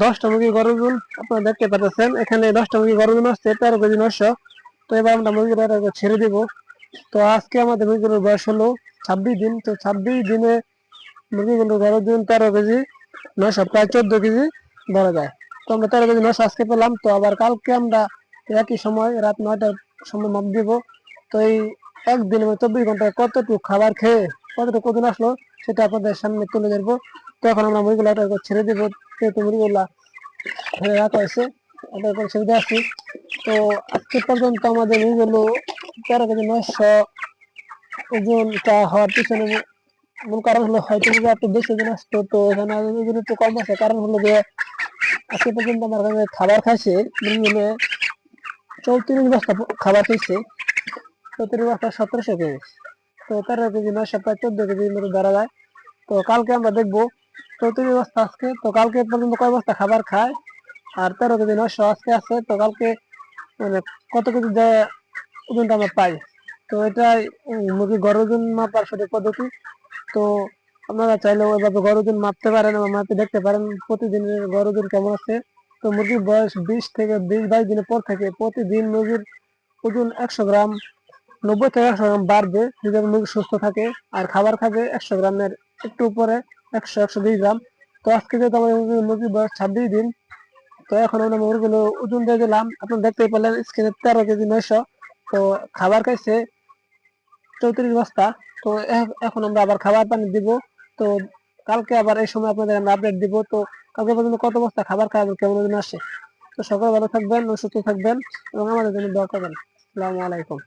10টা মুরগি গরুর ওজন আপনারা দেখতে পাচ্ছেন। এখানে 10টা মুরগি গরুর ওজন হচ্ছে 13 কেজি 900। তো এবার আমরা মুরগিটা ছেড়ে দিব। তো আজকে আমাদের মুরগিগুলোর বয়স হলো 26 দিন। তো 26 দিনে মুরগিগুলোর গরুর ওজন 13 কেজি 900, প্রায় 14 কেজি ধরা যায়। তো আমরা 13 কেজি 900 আজকে পেলাম। তো আবার কালকে আমরা একই সময় রাত 9টার সময় মাপ দিব। তো এই একদিনে 24 ঘন্টায় কতটুকু খাবার খেয়ে কতটুকু ওজন আসলো সেটা আপনাদের সামনে তুলে ধরবো। তো এখন আমরা মুরগিগুলো ছেড়ে দেবো, যেহেতু মুরগিগুলা রাখা হয়েছে ওদের ছেড়ে দিয়ে আসছি। তো আজকে পর্যন্ত আমাদের মুরগিগুলো 13 কেজি 900 ওজনটা হওয়ার পিছনে মূল কারণ হলো হয়তো যদি একটু বেশি ওজন আসতো, তো এখানে ওজন একটু কম আছে। কারণ হলো যে আজকে পর্যন্ত আমার খাবার খাইছে মুরগিগুলো 34 বস্তা খাবার খেয়েছে। 34 বস্তা 1700 কেজি। তো 13 কেজি 900 প্রায় 14 কেজির মতো ধরা যায়। তো কালকে আমরা দেখবো 34 বস্তা আজকে, তো কালকে পর্যন্ত কয় বস্তা খাবার খায়। আর 13 কেজি 900 আজকে আছে, তো কালকে মানে কত কেজি ওজনটা আমরা পাই। তো এটাই মুরগি গড় ওজন মাপার সঠিক পদ্ধতি। তো আপনারা চাইলে ওইভাবে গড় ওজন মাপতে পারেন এবং মাপে দেখতে পারেন প্রতিদিনের গড় ওজন কেমন আছে। তো মুরগির বয়স 20 থেকে 22 দিনের পর থেকে প্রতিদিন মুরগির ওজন 100 গ্রাম, 90 থেকে 100 গ্রাম বাড়বে যদি মুরগি সুস্থ থাকে। আর খাবার খাবে 100 গ্রামের একটু উপরে, 100-120 গ্রাম। তো আজকে যেহেতু আমাদের মুরগির বয়স 26 দিন, তো এখন আমরা মুরগিগুলো ওজন দিয়ে দিলাম। আপনারা দেখতেই পেলেন স্ক্রিনে 13 কেজি 900। তো খাবার খাইছে 34 বস্তা। তো এখন আমরা আবার খাবার পানি দিব। তো কালকে আবার এই সময় আপনাদের আমরা আপডেট দিব। তো কালকে পর্যন্ত কত বস্তা খাবার খাবেন, কেমন ওজন আসে। তো সকলে ভালো থাকবেন ও সুস্থ থাকবেন এবং আমাদের জন্য দোয়া করবেন। আসসালামু আলাইকুম।